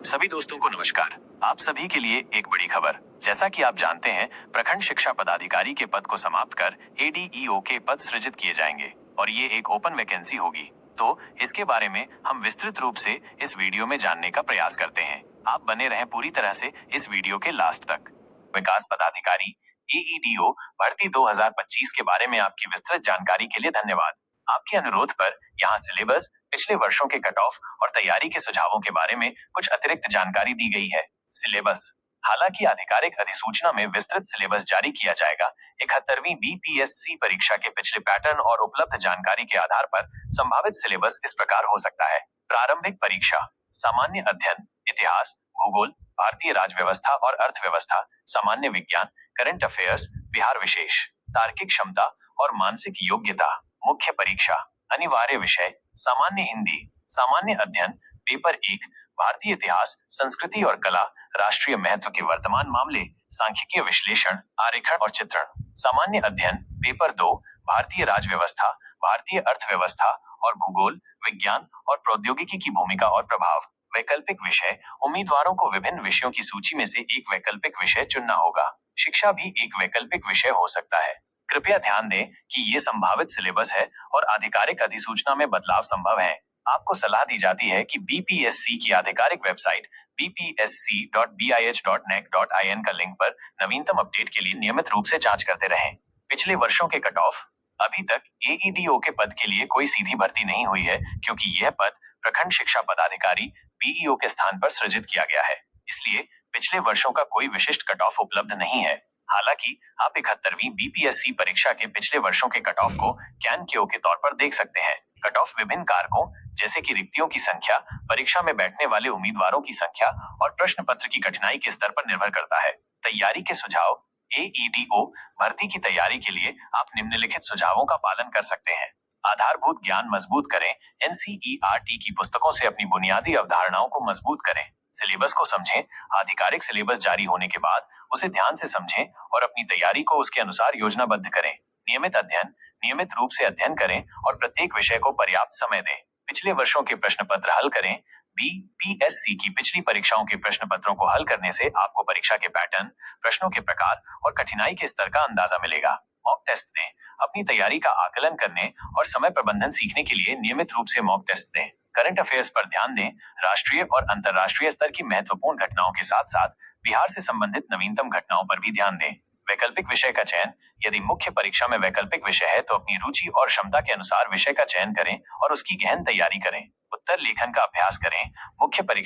सभी दोस्तों को नमस्कार। आप सभी के लिए एक बड़ी खबर। जैसा कि आप जानते हैं, प्रखंड शिक्षा पदाधिकारी के पद को समाप्त कर एडीईओ के पद सृजित किए जाएंगे और ये एक ओपन वैकेंसी होगी। तो इसके बारे में हम विस्तृत रूप से इस वीडियो में जानने का प्रयास करते हैं। आप बने रहें पूरी तरह से इस वीडियो के लास्ट तक। विकास पदाधिकारी एईडीओ भर्ती 2025 के बारे में आपकी विस्तृत जानकारी के लिए धन्यवाद। आपके अनुरोध पर यहाँ सिलेबस, पिछले वर्षों के कट ऑफ और तैयारी के सुझावों के बारे में कुछ अतिरिक्त जानकारी दी गई है। सिलेबस। हालांकि आधिकारिक अधिसूचना में विस्तृत सिलेबस जारी किया जाएगा, 71वीं बीपीएससी परीक्षा के पिछले पैटर्न और उपलब्ध जानकारी के आधार पर संभावित सिलेबस इस प्रकार हो सकता है। प्रारंभिक परीक्षा, सामान्य अध्ययन, इतिहास, भूगोल, भारतीय राजव्यवस्था और अर्थव्यवस्था, सामान्य विज्ञान, करंट अफेयर्स, बिहार विशेष, तार्किक क्षमता और मानसिक योग्यता। मुख्य परीक्षा, अनिवार्य विषय, सामान्य हिंदी, सामान्य अध्ययन, पेपर 1, भारतीय इतिहास, संस्कृति और कला, राष्ट्रीय महत्व के वर्तमान मामले, सांख्यिकीय विश्लेषण, आरेखन और चित्रण। सामान्य अध्ययन, पेपर 2, भारतीय राजव्यवस्था, भारतीय अर्थव्यवस्था और भूगोल, विज्ञान और प्रौद्योगिकी की भूमिका और प्रभाव। वैकल्पिक विषय, उम्मीदवारों को विभिन्न विषयों की सूची में से एक वैकल्पिक विषय चुनना होगा। शिक्षा भी एक वैकल्पिक विषय हो सकता है। कृपया ध्यान दें कि ये संभावित सिलेबस है और आधिकारिक अधिसूचना में बदलाव संभव है। आपको सलाह दी जाती है कि बीपीएससी की आधिकारिक वेबसाइट bpsc.bih.nec.in का लिंक पर नवीनतम अपडेट के लिए नियमित रूप से जांच करते रहें। पिछले वर्षों के कट ऑफ। अभी तक एईडीओ के पद के लिए कोई सीधी भर्ती नहीं हुई है, क्योंकि यह पद प्रखंड शिक्षा पदाधिकारी बीईओ के स्थान पर सृजित किया गया है। इसलिए पिछले वर्षों का कोई विशिष्ट कट ऑफ उपलब्ध नहीं है। हालांकि आप 71वीं बीपीएससी परीक्षा के पिछले वर्षों के कट ऑफ को कैन-क्यू के तौर पर देख सकते हैं। कट ऑफ विभिन्न कारकों जैसे कि रिक्तियों की संख्या, परीक्षा में बैठने वाले उम्मीदवारों की संख्या और प्रश्न पत्र की कठिनाई के स्तर पर निर्भर करता है। तैयारी के सुझाव। एईडीओ भर्ती की तैयारी के लिए आप निम्नलिखित सुझावों का पालन कर सकते हैं। आधारभूत ज्ञान मजबूत करें। एनसीईआरटी की पुस्तकों से अपनी बुनियादी अवधारणाओं को मजबूत करें। सिलेबस को समझें। आधिकारिक सिलेबस जारी होने के बाद उसे ध्यान से समझें और अपनी तैयारी को उसके अनुसार योजनाबद्ध करें। नियमित अध्ययन, नियमित रूप से अध्ययन करें और प्रत्येक विषय को पर्याप्त समय दें। पिछले वर्षों के प्रश्न पत्र हल करें। बीपीएससी की पिछली परीक्षाओं के प्रश्न पत्रों को हल करने से आपको परीक्षा के पैटर्न, प्रश्नों के प्रकार और कठिनाई के स्तर का अंदाजा मिलेगा। मॉक टेस्ट दें। अपनी तैयारी का आकलन करने और समय प्रबंधन सीखने के लिए नियमित रूप से मॉक टेस्ट दें। करंट अफेयर्स पर ध्यान दें। राष्ट्रीय और अंतर्राष्ट्रीय स्तर की महत्वपूर्ण घटनाओं के साथ साथ बिहार से संबंधित नवीनतम घटनाओं पर भी ध्यान दें। वैकल्पिक विषय का चयन। यदि मुख्य परीक्षा में वैकल्पिक विषय है तो अपनी रुचि और क्षमता के अनुसार विषय का चयन करें और उसकी गहन तैयारी करें। उत्तर लेखन का अभ्यास करें। मुख्य परीक्षा